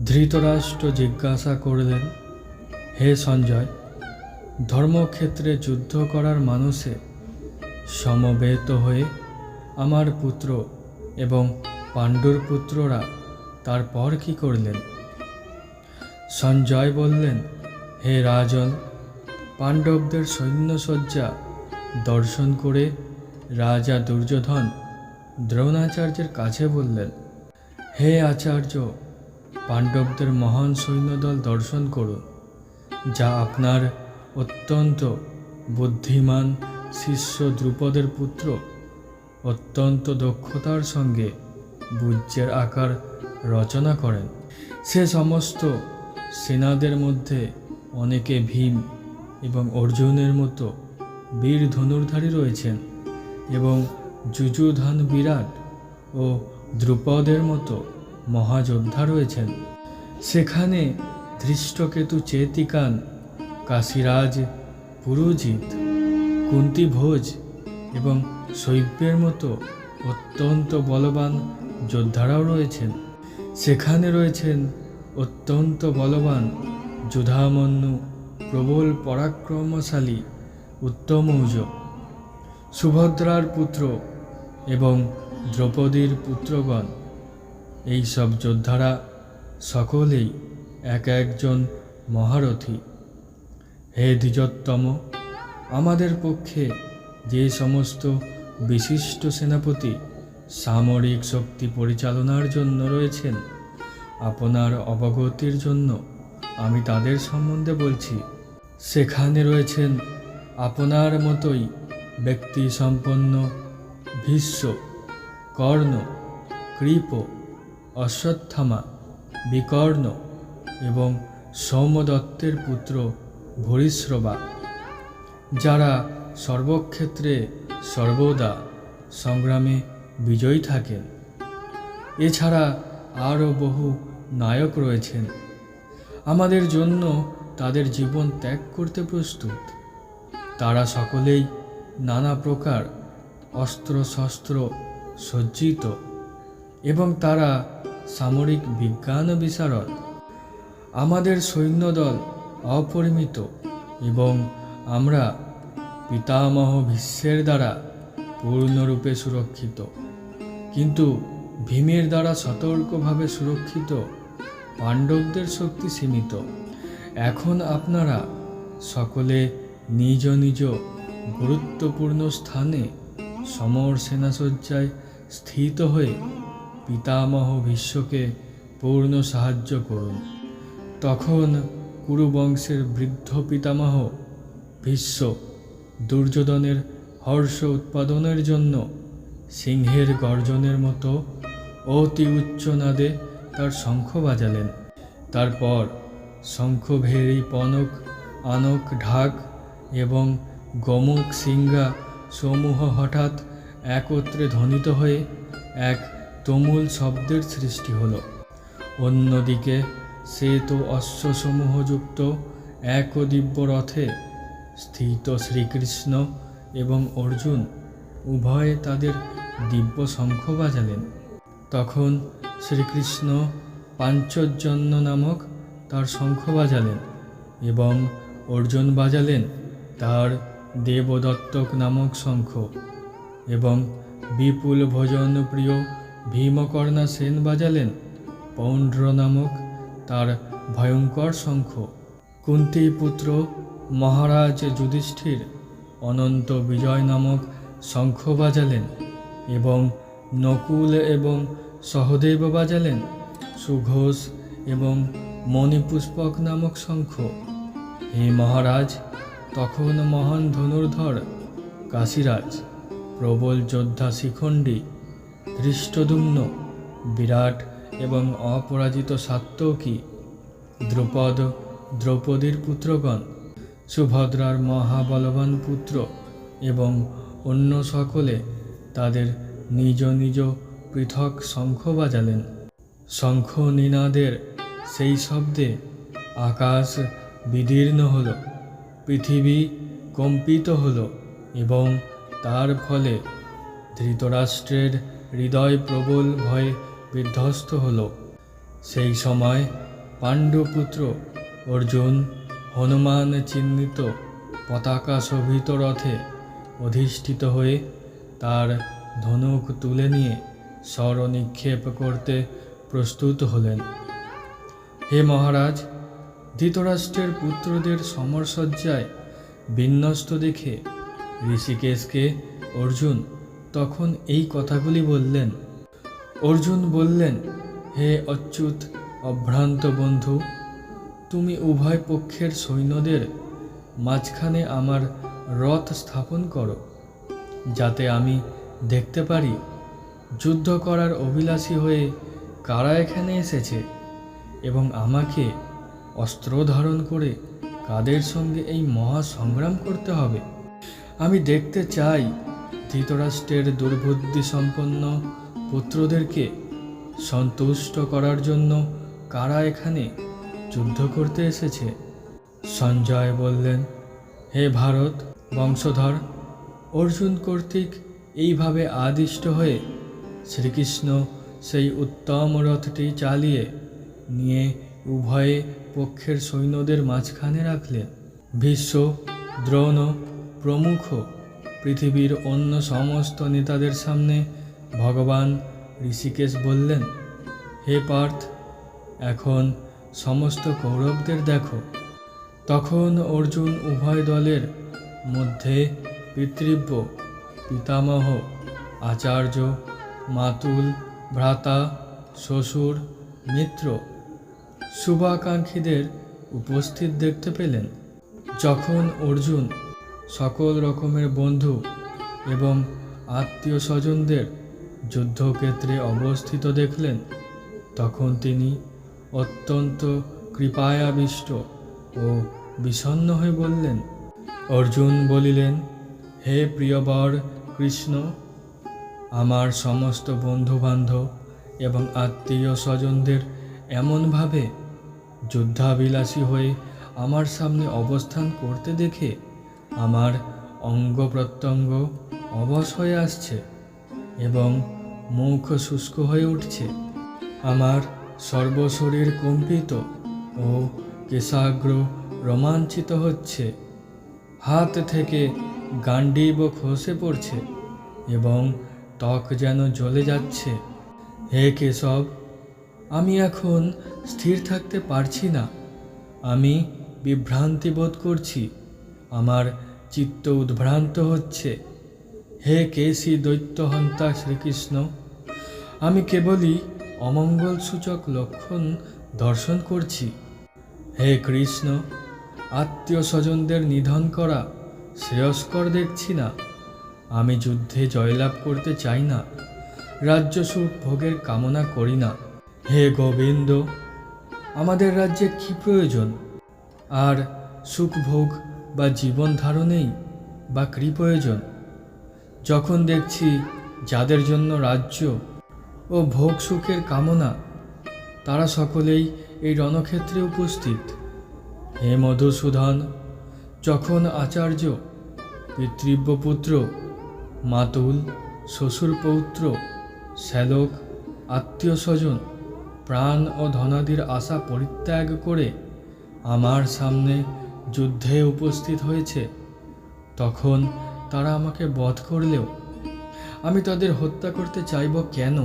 ধৃতরাষ্ট্র জিজ্ঞাসা করলেন, হে সঞ্জয়, ধর্মক্ষেত্রে যুদ্ধ করার মানুষে সমবেত হয়ে আমার পুত্র এবং পাণ্ডুর পুত্ররা তারপর কি করলেন? সঞ্জয় বললেন, হে রাজন, পাণ্ডবদের সৈন্যসজ্জা দর্শন করে রাজা দুর্যোধন দ্রোণাচার্যের কাছে বললেন, হে আচার্য, পাণ্ডবদের মহান সৈন্যদল দর্শন করুন, যা আপনার অত্যন্ত বুদ্ধিমান শিষ্য দ্রুপদের পুত্র অত্যন্ত দক্ষতার সঙ্গে বীর্যের আকার রচনা করেন। সে সমস্ত সেনাদের মধ্যে অনেকে ভীম এবং অর্জুনের মতো বীর ধনুর্ধারী রয়েছেন এবং যুযুধান বিরাট ও দ্রুপদের মতো মহাযোদ্ধা রয়েছেন। সেখানে ধৃষ্টকেতু চেতিকান, কাশীরাজ পুরুজিৎ, কুন্তিভোজ এবং শৈব্যের মতো অত্যন্ত বলবান যোদ্ধারাও রয়েছেন। সেখানে রয়েছেন অত্যন্ত বলবান যুধামন্যু, প্রবল পরাক্রমশালী উত্তমৌজ, সুভদ্রার পুত্র এবং দ্রৌপদীর পুত্রগণ। এই সব যোদ্ধারা সকলেই এক একজন মহারথী। হে দ্বিজোত্তম, আমাদের পক্ষে যে সমস্ত বিশিষ্ট সেনাপতি সামরিক শক্তি পরিচালনার জন্য রয়েছেন, আপনার অবগতির জন্য আমি তাদের সম্বন্ধে বলছি। সেখানে রয়েছেন আপনার মতোই ব্যক্তি সম্পন্ন ভীষ্ম, কর্ণ, কৃপ, অশ্বত্থামা, বিকর্ণ এবং সৌমদত্তের পুত্র ভূরিশ্রবা, যারা সর্বক্ষেত্রে সর্বদা সংগ্রামে বিজয়ী থাকেন। এছাড়া আরও বহু নায়ক রয়েছেন, আমাদের জন্য তাদের জীবন ত্যাগ করতে প্রস্তুত। তারা সকলেই নানা প্রকার অস্ত্রশস্ত্র সজ্জিত এবং তারা সামরিক বিজ্ঞান বিশারদ। আমাদের সৈন্যদল অপরিমিত এবং আমরা পিতামহ ভীষ্মের দ্বারা পূর্ণরূপে সুরক্ষিত, কিন্তু ভীমের দ্বারা সতর্কভাবে সুরক্ষিত পাণ্ডবদের শক্তি সীমিত। এখন আপনারা সকলে নিজ নিজ গুরুত্বপূর্ণ স্থানে সমর সেনাসজ্জায় স্থিত হয়ে পিতামহ ভীষ্মকে পূর্ণ সাহায্য করুন। তখন কুরুবংশের বৃদ্ধ পিতামহ ভীষ্ম দুর্যোধনের হর্ষ উৎপাদনের জন্য সিংহের গর্জনের মতো অতি উচ্চ নাদে তার শঙ্খ বাজালেন। তারপর শঙ্খভেরী পনক, আনক, ঢাক এবং গমক সিংহা সমূহ হঠাৎ একত্রে ধ্বনিত হয়ে এক তুমুল শব্দের সৃষ্টি হল। অন্যদিকে শ্বেত অশ্বসমূহযুক্ত এক দিব্য রথে স্থিত শ্রীকৃষ্ণ এবং অর্জুন উভয়ে তাদের দিব্য শঙ্খ বাজালেন। তখন শ্রীকৃষ্ণ পাঞ্চজন্য নামক তার শঙ্খ বাজালেন এবং অর্জুন বাজালেন তার দেবদত্তক নামক শঙ্খ এবং বিপুল ভোজন প্রিয় ভীমকর্ণা সেন বাজালেন পৌণ্ড্র নামক তার ভয়ঙ্কর শঙ্খ। কুন্তিপুত্র মহারাজ যুধিষ্ঠির অনন্ত বিজয় নামক শঙ্খ বাজালেন এবং নকুল এবং সহদেব বাজালেন সুঘোষ এবং মণিপুষ্পক নামক শঙ্খ। হে মহারাজ, তখন মহান ধনুর্ধর কাশীরাজ, প্রবল যোদ্ধা শিখণ্ডী, ধৃষ্টদ্যুম্ন, বিরাট এবং অপরাজিত সাত্যকী, দ্রুপদ, দ্রৌপদীর পুত্রগণ, সুভদ্রার মহাবলবান পুত্র এবং অন্য সকলে তাদের নিজ নিজ পৃথক শঙ্খ বাজালেন। শঙ্খ নিনাদের সেই শব্দে আকাশ বিদীর্ণ হল, পৃথিবী কম্পিত হল এবং তার ফলে ধৃতরাষ্ট্রের হৃদয় প্রবল ভয়ে বিধ্বস্ত হল। সেই সময় পাণ্ডুপুত্র অর্জুন হনুমান চিহ্নিত পতাকা শোভিত রথে অধিষ্ঠিত হয়ে তার ধনুক তুলে নিয়ে স্বর নিক্ষেপ করতে প্রস্তুত হলেন। হে মহারাজ, ধৃতরাষ্ট্রের পুত্রদের সমরসজ্জায় বিন্যস্ত দেখে ঋষিকেশকে অর্জুন তখন এই কথাগুলি বললেন। অর্জুন বললেন, হে অচ্যুত অভ্রান্ত বন্ধু, তুমি উভয় পক্ষের সৈন্যদের মাঝখানে আমার রথ স্থাপন করো, যাতে আমি দেখতে পারি যুদ্ধ করার অভিলাষী হয়ে কারা এখানে এসেছে এবং আমাকে অস্ত্র ধারণ করে কাদের সঙ্গে এই মহা সংগ্রাম করতে হবে। আমি দেখতে চাই ধৃতরাষ্ট্রের দুর্বুদ্ধি সম্পন্ন পুত্রদেরকে সন্তুষ্ট করার জন্য কারা এখানে যুদ্ধ করতে এসেছে। সঞ্জয় বললেন, হে ভারত বংশধর, অর্জুন কর্তৃক এইভাবে আদিষ্ট হয়ে শ্রীকৃষ্ণ সেই উত্তম রথটি চালিয়ে নিয়ে উভয়ে পক্ষের সৈন্যদের মাঝখানে রাখলেন। ভীষ্ম, দ্রোণ প্রমুখ পৃথিবীর অন্য সমস্ত নেতাদের সামনে ভগবান ঋষিকেশ বললেন, হে পার্থ, এখন সমস্ত কৌরবদের দেখো। তখন অর্জুন উভয় দলের মধ্যে পিতৃব্য, পিতামহ, আচার্য, মাতুল, ভ্রাতা, শ্বশুর, মিত্র, শুভাকাঙ্ক্ষীদের উপস্থিত দেখতে পেলেন। যখন অর্জুন সকল রকমের বন্ধু এবং আত্মীয় স্বজনদের যুদ্ধক্ষেত্রে অবস্থিত দেখলেন, তখন তিনি অত্যন্ত কৃপায়াবিষ্ট ও বিষণ্ণ হয়ে বললেন। অর্জুন বলিলেন, হে প্রিয়বর কৃষ্ণ, আমার সমস্ত বন্ধুবান্ধব এবং আত্মীয় স্বজনদের এমনভাবে যুদ্ধাবিলাসী হয়ে আমার সামনে অবস্থান করতে দেখে আমার অঙ্গ প্রত্যঙ্গ অবশ হয়ে আসছে এবং মুখ শুষ্ক হয়ে উঠছে। আমার সর্বশরীর কম্পিত ও কেশাগ্র রোমাঞ্চিত হচ্ছে। হাত থেকে গান্ডীব খসে পড়ছে এবং ত্বক যেন জ্বলে যাচ্ছে। হে কেশব, আমি এখন স্থির থাকতে পারছি না। আমি বিভ্রান্তি বোধ করছি। আমার চিত্ত উদ্ভ্রান্ত হচ্ছে। হে কেশী দৈত্যহন্তা শ্রীকৃষ্ণ, আমি কেবলই অমঙ্গলসূচক লক্ষণ দর্শন করছি। হে কৃষ্ণ, আত্মীয় স্বজনদের নিধন করা শ্রেয়স্কর দেখছি না। আমি যুদ্ধে জয়লাভ করতে চাই না, রাজ্য সুখ ভোগের কামনা করি না। হে গোবিন্দ, আমাদের রাজ্যে কি প্রয়োজন? আর সুখ ভোগ বা জীবন ধারণেই বা কী প্রয়োজন, যখন দেখছি যাদের জন্য রাজ্য ও ভোগ সুখের কামনা তারা সকলেই এই রণক্ষেত্রে উপস্থিত। হে মধুসূদন, যখন আচার্য, পিতৃব্য পুত্র, মাতুল, শ্বশুর পৌত্র, শ্যালক, আত্মীয় স্বজন, প্রাণ ও ধনাদির আশা পরিত্যাগ করে আমার সামনে যুদ্ধে উপস্থিত হয়েছে, তখন তারা আমাকে বধ করলেও আমি তাদের হত্যা করতে চাইব কেন?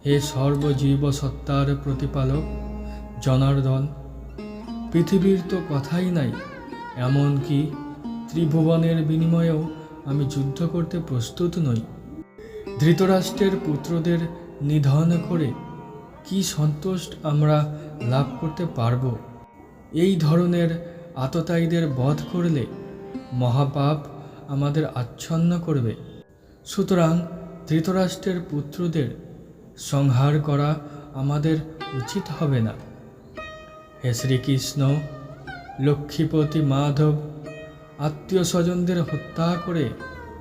হে সর্বজীব সত্তার প্রতিপালক জনার্দন, পৃথিবীর তো কথাই নাই, এমনকি ত্রিভুবনের বিনিময়েও আমি যুদ্ধ করতে প্রস্তুত নই। ধৃতরাষ্ট্রের পুত্রদের নিধন করে কি সন্তোষ আমরা লাভ করতে পারব? এই ধরনের আততায়ীদের বধ করলে মহাপাপ আমাদের আচ্ছন্ন করবে। সুতরাং ধৃতরাষ্ট্রের পুত্রদের সংহার করা আমাদের উচিত হবে না। হে শ্রীকৃষ্ণ, লক্ষ্মীপতি মাধব, আত্মীয় স্বজনদের হত্যা করে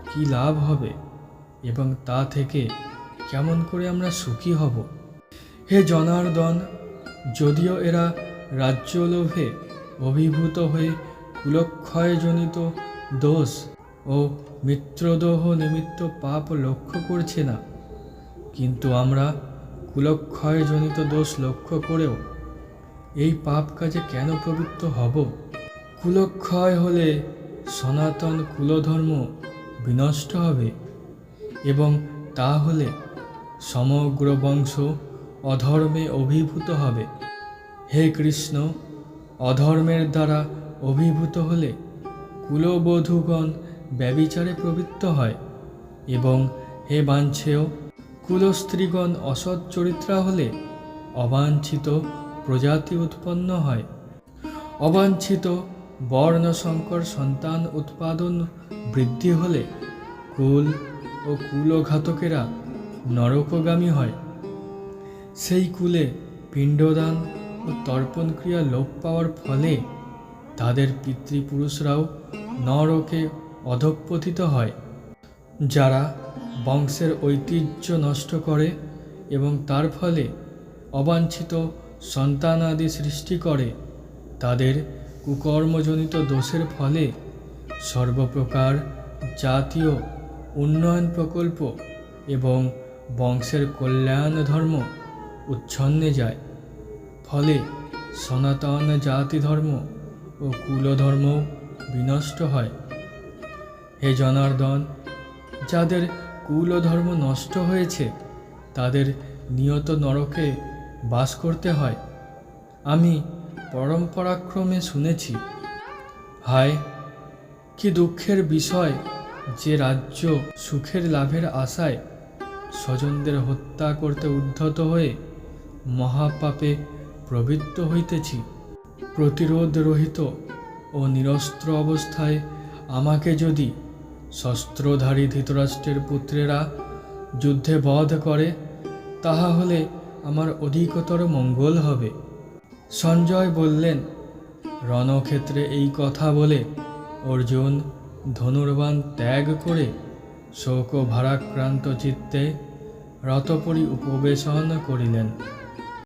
কি লাভ হবে এবং তা থেকে কেমন করে আমরা সুখী হব? হে জনার্দন, যদিও এরা রাজ্যলোভে অভিভূত হয়ে কুলক্ষয়জনিত দোষ ও মিত্রদোহ নিমিত্ত পাপ লক্ষ্য করছে না, কিন্তু আমরা কুলক্ষয়জনিত দোষ লক্ষ্য করেও এই পাপ কাজে কেন প্রবৃত্ত হব? কুলক্ষয় হলে সনাতন কুলধর্ম বিনষ্ট হবে এবং তা হলে সমগ্র বংশ অধর্মে অভিভূত হবে। হে কৃষ্ণ, অধর্মের দ্বারা অভিভূত হলে কুলবধূগণ ব্যভিচারে প্রবৃত্ত হয় এবং হে বাঞ্ছেয়, কুলস্ত্রীগণ অসৎ চরিত্রা হলে অবাঞ্ছিত প্রজাতি উৎপন্ন হয়। অবাঞ্ছিত বর্ণসংকর সন্তান উৎপাদন বৃদ্ধি হলে কুল ও কুলঘাতকেরা নরকগামী হয়। সেই কুলে পিণ্ডদান ও তর্পণ ক্রিয়া লোপ পাওয়ার ফলে তাদের পিতৃপুরুষরাও নরকে অধঃপতিত হয়। যারা বংশের ঐতিহ্য নষ্ট করে এবং তার ফলে অবাঞ্ছিত সন্তানাদি সৃষ্টি করে, তাদের কুকর্মজনিত দোষের ফলে সর্বপ্রকার জাতীয় উন্নয়ন প্রকল্প এবং বংশের কল্যাণ ধর্ম উচ্ছন্নে যায়। ফলে সনাতন জাতি ধর্ম ও কুলধর্ম বিনষ্ট হয়। হে জনার্দন, যাদের কুলধর্ম নষ্ট হয়েছে তাদের নিয়ত নরকে বাস করতে হয়। আমি পরম্পরাক্রমে শুনেছি। হায়, কি দুঃখের বিষয় যে রাজ্য সুখের লাভের আশায় স্বজনদের হত্যা করতে উদ্ধত হয়ে মহাপাপে প্রবৃত্ত হইতেছি। প্রতিরোধ রহিত ও নিরস্ত্র অবস্থায় আমাকে যদি শস্ত্রধারী ধৃতরাষ্ট্রের পুত্রেরা যুদ্ধে বধ করে, তাহা হলে আমার অধিকতর মঙ্গল হবে। সঞ্জয় বললেন, রণক্ষেত্রে এই কথা বলে অর্জুন ধনুর্বাণ ত্যাগ করে শোক ভারাক্রান্ত চিত্তে রথপরি উপবেশন করিলেন।